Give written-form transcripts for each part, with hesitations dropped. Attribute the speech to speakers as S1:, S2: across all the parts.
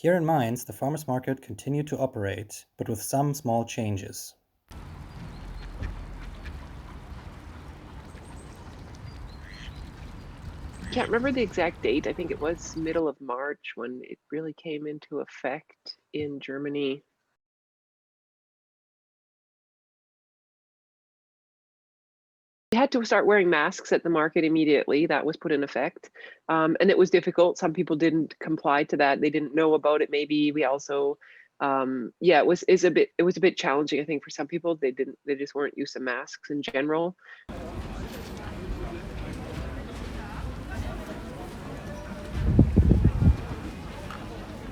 S1: Here in Mainz, the farmers market continued to operate, but with some small changes.
S2: Can't remember the exact date. I think it was middle of March when it really came into effect in Germany. We had to start wearing masks at the market immediately. That was put in effect. And it was difficult. Some people didn't comply to that. They didn't know about it. Maybe we also, yeah, it was a bit challenging, I think, for some people. They just weren't used to masks in general.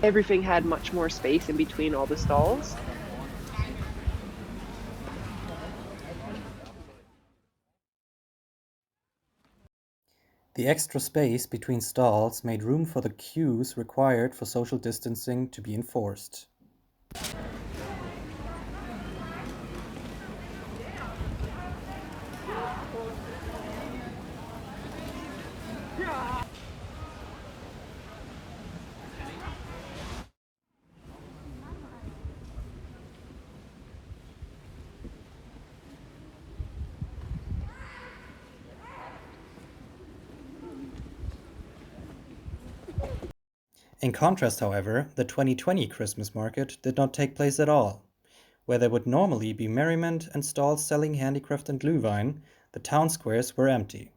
S2: Everything had much more space in between all the stalls.
S1: The extra space between stalls made room for the queues required for social distancing to be enforced. In contrast, however, the 2020 Christmas market did not take place at all. Where there would normally be merriment and stalls selling handicraft and Glühwein, the town squares were empty.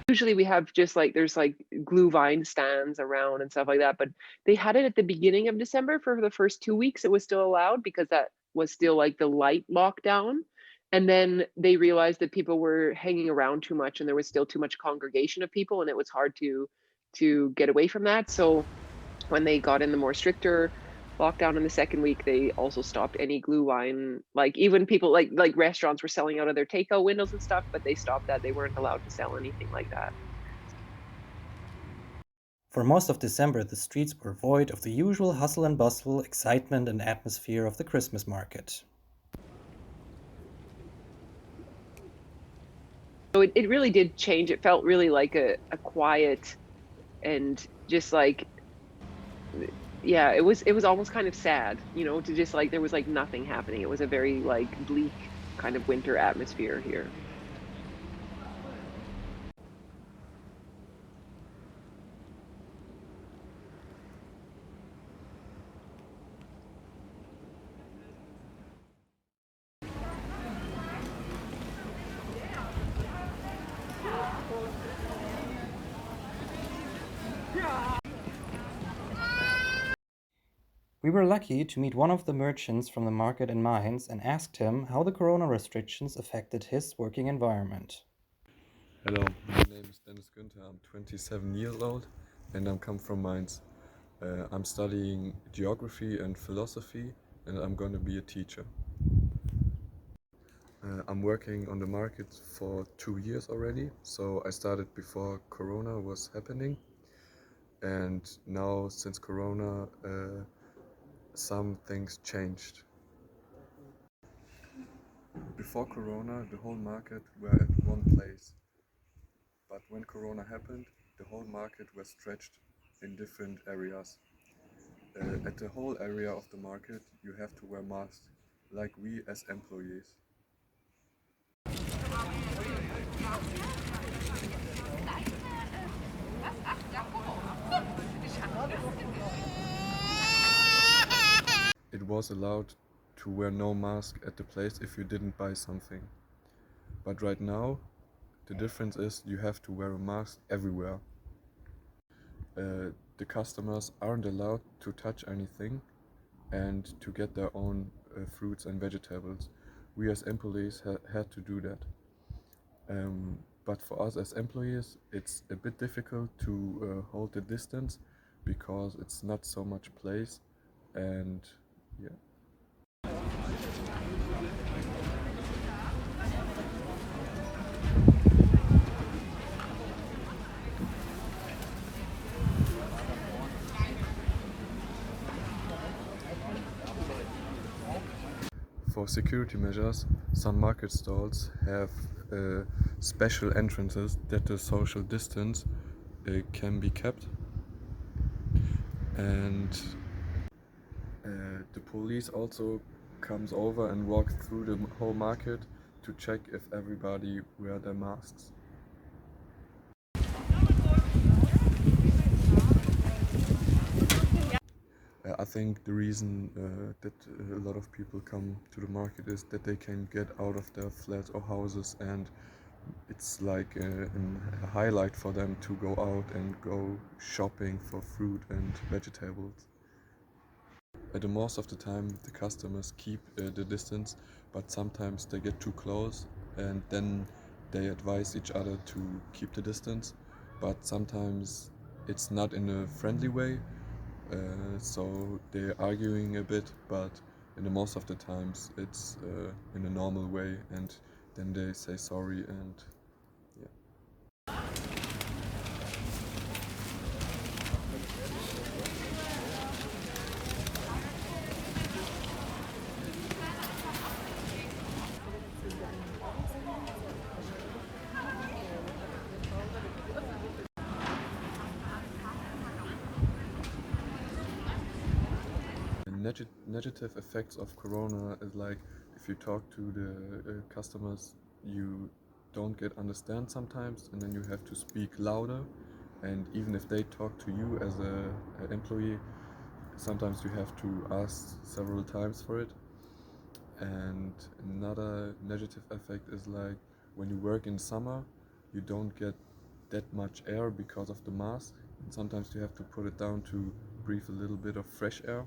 S2: Usually we have just like there's like Glühwein stands around and stuff like that, but they had it at the beginning of December for the first 2 weeks. It was still allowed because that was still like the light lockdown. And then they realized that people were hanging around too much and there was still too much congregation of people and it was hard to get away from that. So when they got in the more stricter lockdown in the second week, they also stopped any Glühwein. Like even people like restaurants were selling out of their takeout windows and stuff, but they stopped that. They weren't allowed to sell anything like that.
S1: For most of December, the streets were void of the usual hustle and bustle, excitement, and atmosphere of the Christmas market.
S2: So it really did change. It felt really like a quiet and just like yeah, it was almost kind of sad, to just like there was like nothing happening. It was a very like bleak kind of winter atmosphere here.
S1: We were lucky to meet one of the merchants from the market in Mainz and asked him how the corona restrictions affected his working environment.
S3: Hello, my name is Johannes Gutenberg. I'm 27 years old and I'm come from Mainz. I'm studying geography and philosophy and I'm going to be a teacher. I'm working on the market for 2 years already, so I started before Corona was happening, and now since Corona some things changed. Before Corona the whole market were at one place, but when Corona happened the whole market was stretched in different areas. At the whole area of the market you have to wear masks, like we as employees. It was allowed to wear no mask at the place if you didn't buy something. But right now, the difference is you have to wear a mask everywhere. The customers aren't allowed to touch anything and to get their own fruits and vegetables. We as employees had to do that. But for us as employees, it's a bit difficult to hold the distance because it's not so much place, and yeah. For security measures, some market stalls have special entrances that the social distance can be kept. And the police also comes over and walks through the whole market to check if everybody wear their masks. I think the reason that a lot of people come to the market is that they can get out of their flats or houses, and it's like a highlight for them to go out and go shopping for fruit and vegetables. The most of the time the customers keep the distance, but sometimes they get too close and then they advise each other to keep the distance, but sometimes it's not in a friendly way, so they're arguing a bit, but in the most of the times it's in a normal way, and then they say sorry and yeah. Negative effects of Corona is like if you talk to the customers, you don't get understand sometimes, and then you have to speak louder. And even if they talk to you as a employee, sometimes you have to ask several times for it. And another negative effect is like when you work in summer, you don't get that much air because of the mask. And sometimes you have to put it down to breathe a little bit of fresh air.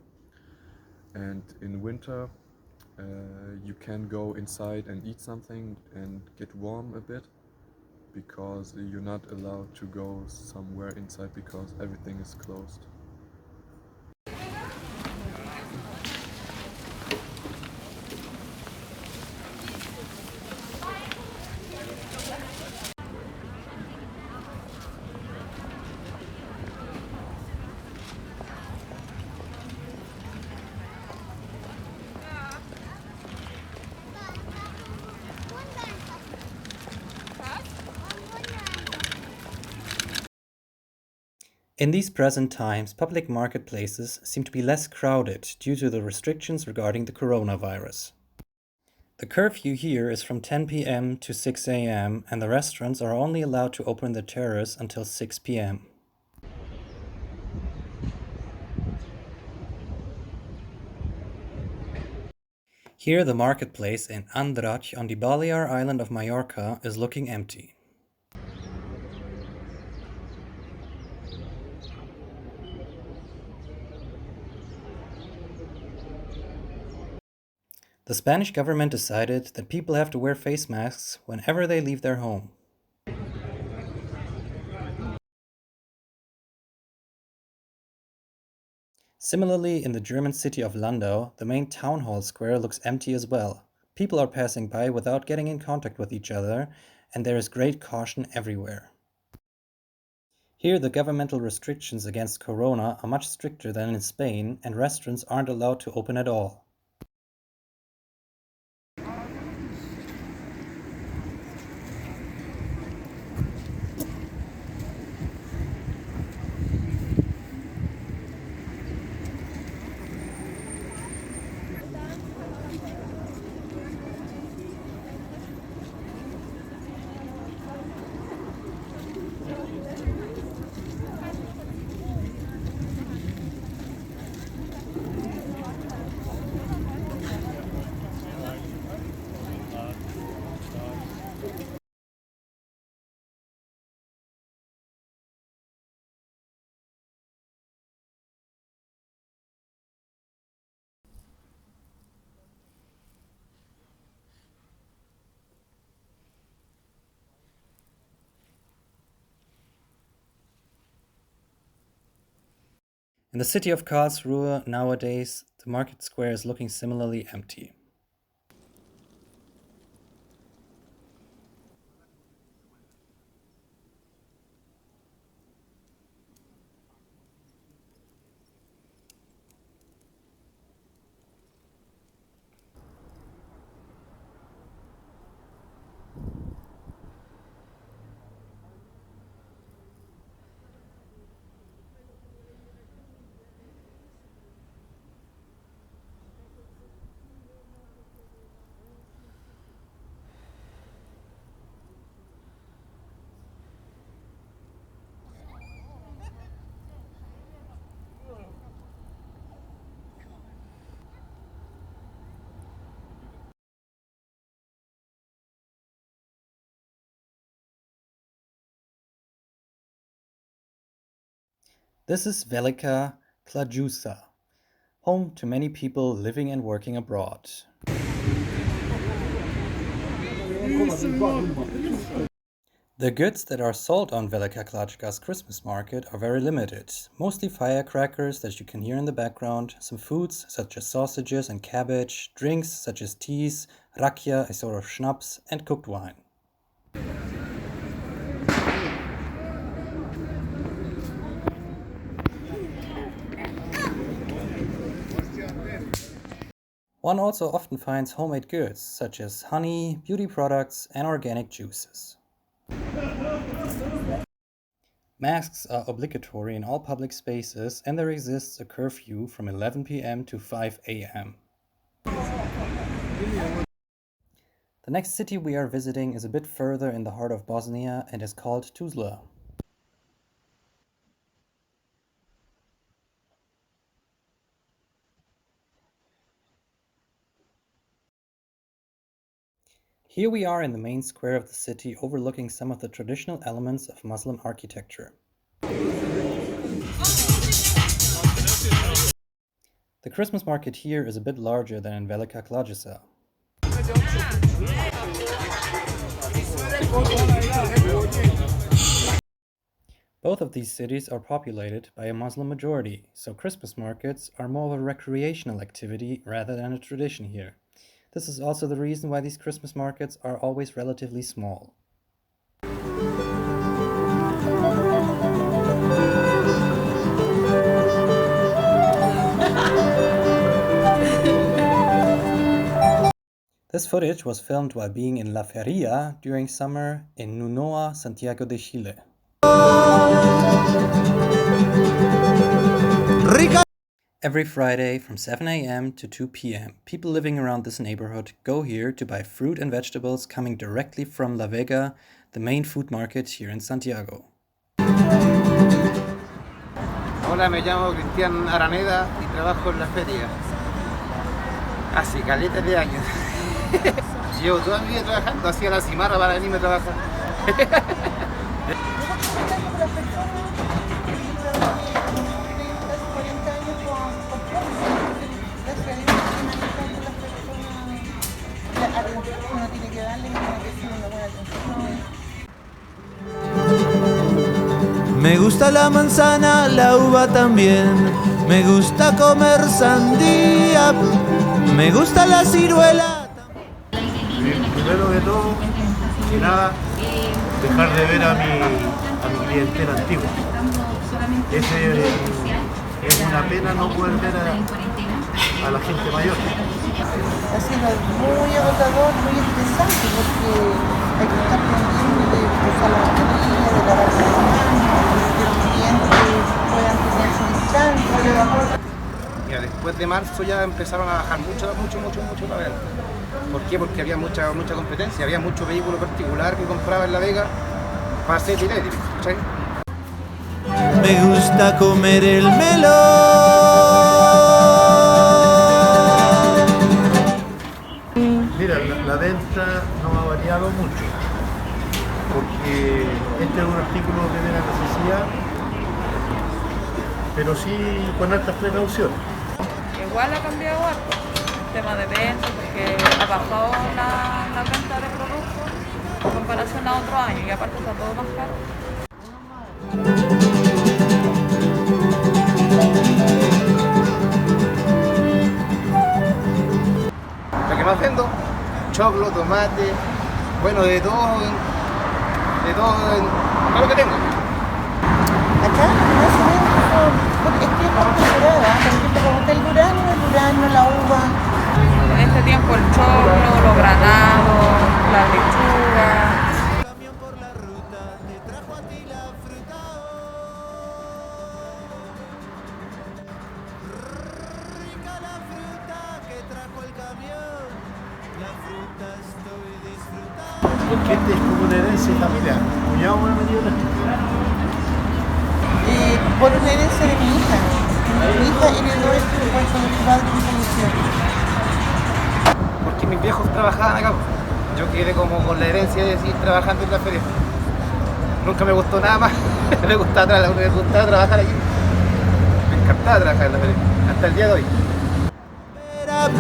S3: And in winter, you can go inside and eat something and get warm a bit, because you're not allowed to go somewhere inside because everything is closed.
S1: In these present times, public marketplaces seem to be less crowded due to the restrictions regarding the coronavirus. The curfew here is from 10 p.m. to 6 a.m., and the restaurants are only allowed to open their terrace until 6 p.m. Here, the marketplace in Andratx on the Balear island of Mallorca is looking empty. The Spanish government decided that people have to wear face masks whenever they leave their home. Similarly, in the German city of Landau, the main town hall square looks empty as well. People are passing by without getting in contact with each other, and there is great caution everywhere. Here, the governmental restrictions against corona are much stricter than in Spain, and restaurants aren't allowed to open at all. In the city of Karlsruhe, nowadays, the market square is looking similarly empty. This is Velika Klajusa, home to many people living and working abroad. The goods that are sold on Velika Klajusa's Christmas market are very limited, mostly firecrackers that you can hear in the background, some foods such as sausages and cabbage, drinks such as teas, rakia, a sort of schnapps, and cooked wine. One also often finds homemade goods such as honey, beauty products, and organic juices. Masks are obligatory in all public spaces, and there exists a curfew from 11 p.m. to 5 a.m. The next city we are visiting is a bit further in the heart of Bosnia and is called Tuzla. Here we are in the main square of the city, overlooking some of the traditional elements of Muslim architecture. The Christmas market here is a bit larger than in Velika Klajusa. Both of these cities are populated by a Muslim majority, so Christmas markets are more of a recreational activity rather than a tradition here. This is also the reason why these Christmas markets are always relatively small. This footage was filmed while being in La Feria during summer in Nunoa, Santiago de Chile. Every Friday from 7 a.m. to 2 p.m., people living around this neighborhood go here to buy fruit and vegetables coming directly from La Vega, the main food market here in Santiago.
S4: Hola, me llamo Cristian Araneda y trabajo en la feria. Hace caletas de años. Llevo toda mi vida trabajando, hacía la cimarra para venirme a trabajar.
S5: Me gusta la manzana, la uva también. Me gusta comer sandía. Me gusta la ciruela.
S6: Primero de todo, que nada, dejar de ver a mi clientela antigua. Es una pena no poder ver a la gente mayor.
S7: Ha sido muy agotador, muy estresante, porque hay que estar pendiente de usar la mascarilla, de lavar las manos, de los clientes puedan tener su distancia.
S4: Mira, después de marzo ya empezaron a bajar mucho la venta. ¿Por qué? Porque había mucha competencia, había mucho vehículo particular que compraba en La Vega para hacer dinero, ¿sí?
S5: Me gusta comer el melón.
S6: Mira, la venta no ha variado mucho, porque este es un artículo de primera necesidad, pero sí con altas precauciones.
S8: Igual ha cambiado harto el tema de venta, porque ha bajado la venta de productos en comparación a otros años y aparte está todo más caro.
S4: Lo que más vendo, choclo, tomate, bueno, de todo lo que tengo.
S7: Acá más o menos, porque es que es por temporada, por ejemplo, como está el durazno, la uva.
S8: En este tiempo el choclo, los granados, la lechuga.
S6: Porque este es como una herencia familiar. Mi cuñado me ha metido en esto.
S7: Por una herencia de mi hija. Mi hija heredó esto cuando su padre falleció.
S4: Porque mis viejos trabajaban acá. Yo quedé como con la herencia de seguir trabajando en la feria. Nunca me gustó nada más. Me gustaba trabajar aquí. encantaba trabajar en la feria, hasta el día de hoy.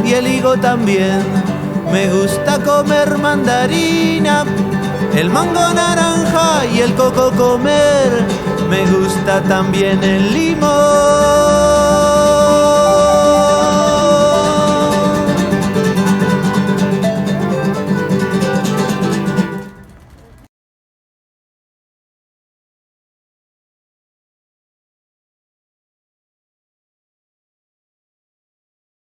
S5: Y el higo también. Me gusta comer mandarina, el mango naranja y el coco comer. Me gusta también el limón.